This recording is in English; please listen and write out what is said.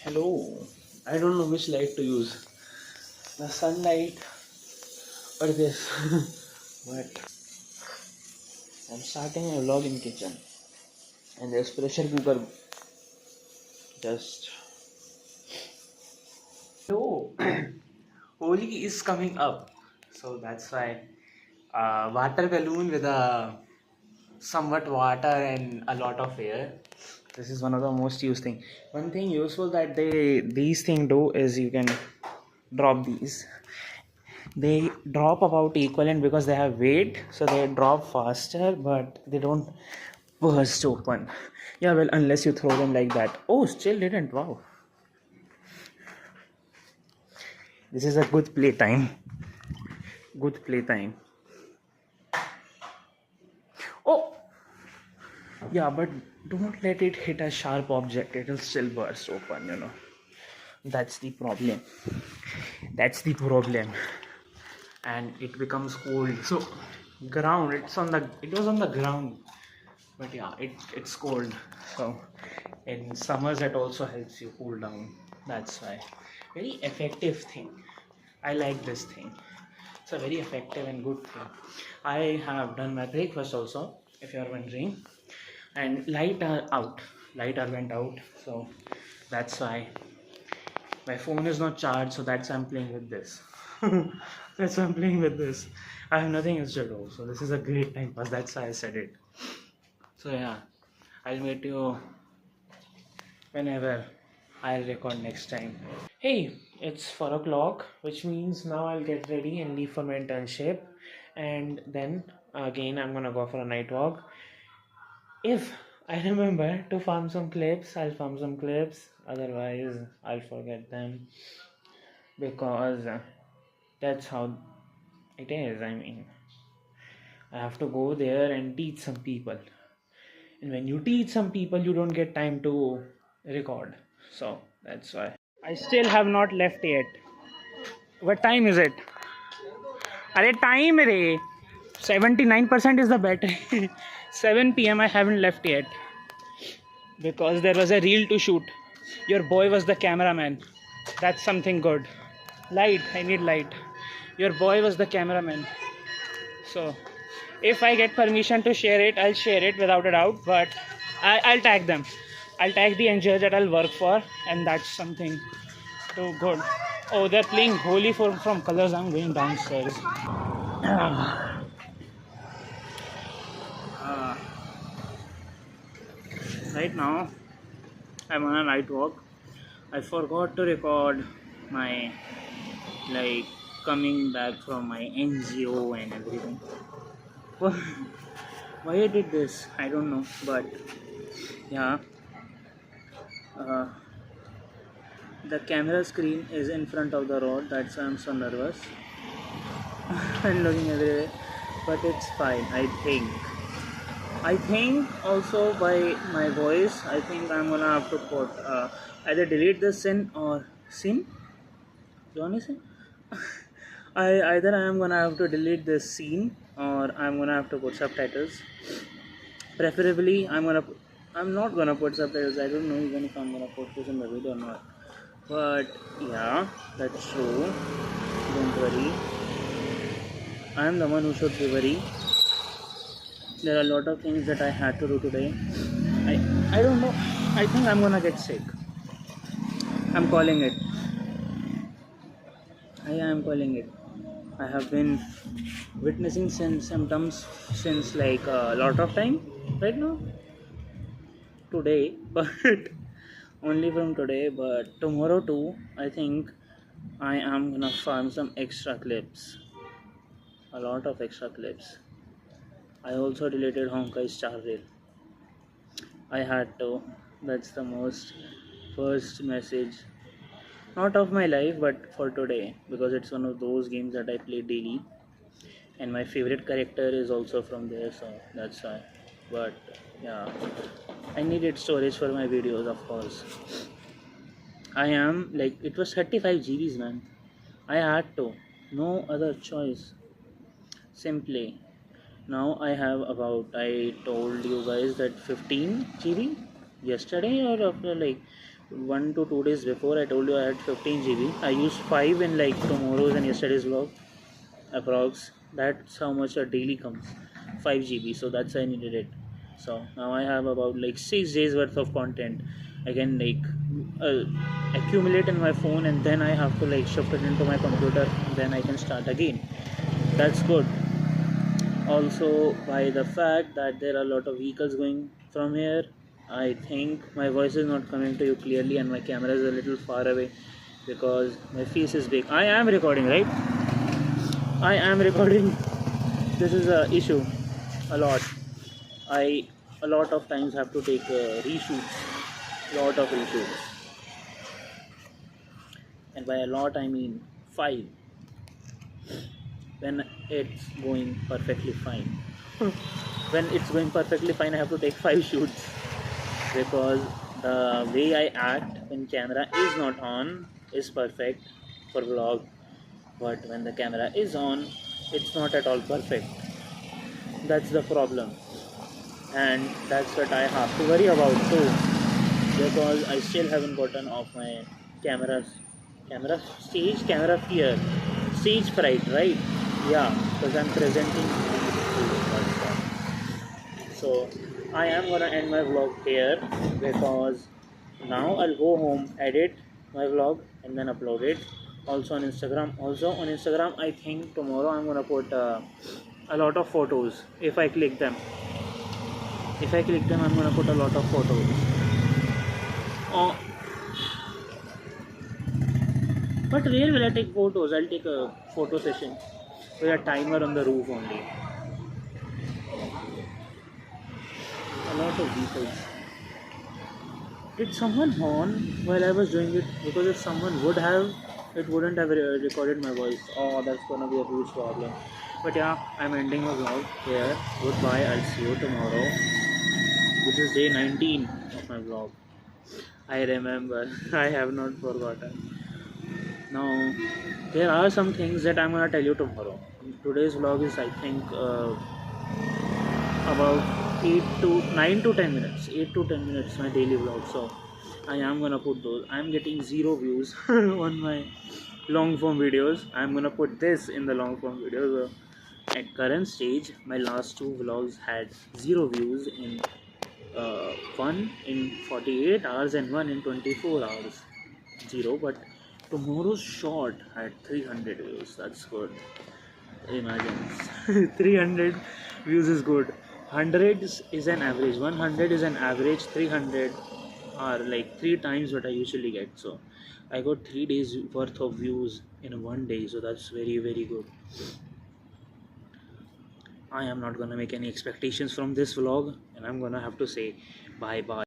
Hello. I don't know which light to use. The sunlight or this. But I'm starting a vlog in kitchen. And there's pressure cooker just. So Holi is coming up. So that's why water balloon with a somewhat water and a lot of air. This is one of the most used thing. One thing useful that these thing do is you can drop these. They drop about equivalent because they have weight, so they drop faster, but they don't burst open. Yeah, well, unless you throw them like that. Oh, still didn't. Wow, this is a good playtime. Good playtime. Oh, yeah, but don't let it hit a sharp object. It'll still burst open. That's the problem. That's the problem. And it becomes cold. So ground, it was on the ground. But yeah, it's cold. So in summers it also helps you cool down. That's why. Very effective thing. I like this thing. It's a very effective and good thing. I have done my breakfast also, if you are wondering. And light are out. Light are went out. So that's why my phone is not charged, so that's why I'm playing with this. That's why I'm playing with this. I have nothing else to do. So this is a great time pass. That's why I said it. So yeah, I'll meet you whenever I'll record next time. Hey, it's 4 o'clock, which means now I'll get ready and leave for my internship. And then again, I'm gonna go for a night walk. If I remember to farm some clips, I'll farm some clips. Otherwise, I'll forget them because that's how it is. I mean, I have to go there and teach some people. And when you teach some people, you don't get time to record. So that's why. I still have not left yet. What time is it? Arey time re. 79% is the battery. 7 p.m. I haven't left yet. Because there was a reel to shoot. Your boy was the cameraman. That's something good. Light. I need light. Your boy was the cameraman. So if I get permission to share it, I'll share it without a doubt. But I'll tag them. I'll tag the NGOs that I'll work for, and that's something too good. Oh, they're playing Holy from Colors. I'm going downstairs. Right now, I'm on a night walk. I forgot to record my coming back from my NGO and everything. Why I did this, I don't know, but yeah. Uh, the camera screen is in front of the road. That's why I'm so nervous. I'm looking everywhere, but it's fine. I think also by my voice, I think I'm gonna have to put either delete the sin or sin. Johnny sin. Either I am gonna have to delete this scene or I'm gonna have to put subtitles. Preferably, I'm not gonna put subtitles. I don't know even if I'm gonna put this in the video or not. But yeah, that's true. Don't worry. I am the one who should be worried. There are a lot of things that I had to do today. I don't know. I think I'm gonna get sick. I'm calling it. I am calling it. I have been witnessing symptoms since like a lot of time right now. Today, but only from today. But tomorrow too, I think I am gonna farm some extra clips. A lot of extra clips. I also deleted Honkai Star Rail. I had to. That's the most first message. Not of my life, but for today. Because it's one of those games that I play daily. And my favorite character is also from there, so that's why. But yeah. I needed storage for my videos, of course. I am like, it was 35 GBs, man. I had to. No other choice. Simply. Now I have I told you guys that 15 GB yesterday or after like 1 to 2 days before I told you I had 15 GB. I used 5 in like tomorrow's and yesterday's vlog approx. That's how much a daily comes, 5 GB. So that's why I needed it. So now I have about like 6 days worth of content. I can like accumulate in my phone, and then I have to like shift it into my computer, and then I can start again. That's good. Also, by the fact that there are a lot of vehicles going from here, I think my voice is not coming to you clearly, and my camera is a little far away because my face is big. I am recording, right? I am recording. This is a issue a lot. I a lot of times have to take reshoots, lot of reshoots, and by a lot I mean 5 when it's going perfectly fine. When it's going perfectly fine, I have to take 5 shoots because the way I act when camera is not on is perfect for vlog, but when the camera is on, it's not at all perfect. That's the problem, and that's what I have to worry about too, because I still haven't gotten off my camera fear, stage fright, right? Yeah, because I'm presenting so I am gonna end my vlog here because now I'll go home, edit my vlog, and then upload it. Also on Instagram. Also on Instagram, I think tomorrow I'm gonna put a lot of photos. If I click them, I'm gonna put a lot of photos. Oh, but where will I take photos? I'll take a photo session with a timer on the roof only. A lot of vehicles. Did someone horn while I was doing it? Because if someone would have, it wouldn't have recorded my voice. Oh, that's gonna be a huge problem. But yeah, I'm ending my vlog here. Goodbye. I'll see you tomorrow. This is day 19 of my vlog. I remember. I have not forgotten. Now, there are some things that I'm gonna tell you tomorrow. Today's vlog is, I think, about 8 to 9 to 10 minutes. 8 to 10 minutes my daily vlog. So I am gonna put those. I'm getting 0 views on my long form videos. I'm gonna put this in the long form videos. At current stage, my last 2 vlogs had 0 views in one in 48 hours and one in 24 hours. 0, but tomorrow's short had 300 views. That's good. Imagine 300 views is good. 100 is an average. 100 is an average. 300 are like 3 times what I usually get. So I got 3 days worth of views in one day. So that's very, very good. I am not gonna make any expectations from this vlog, and I'm gonna have to say bye bye.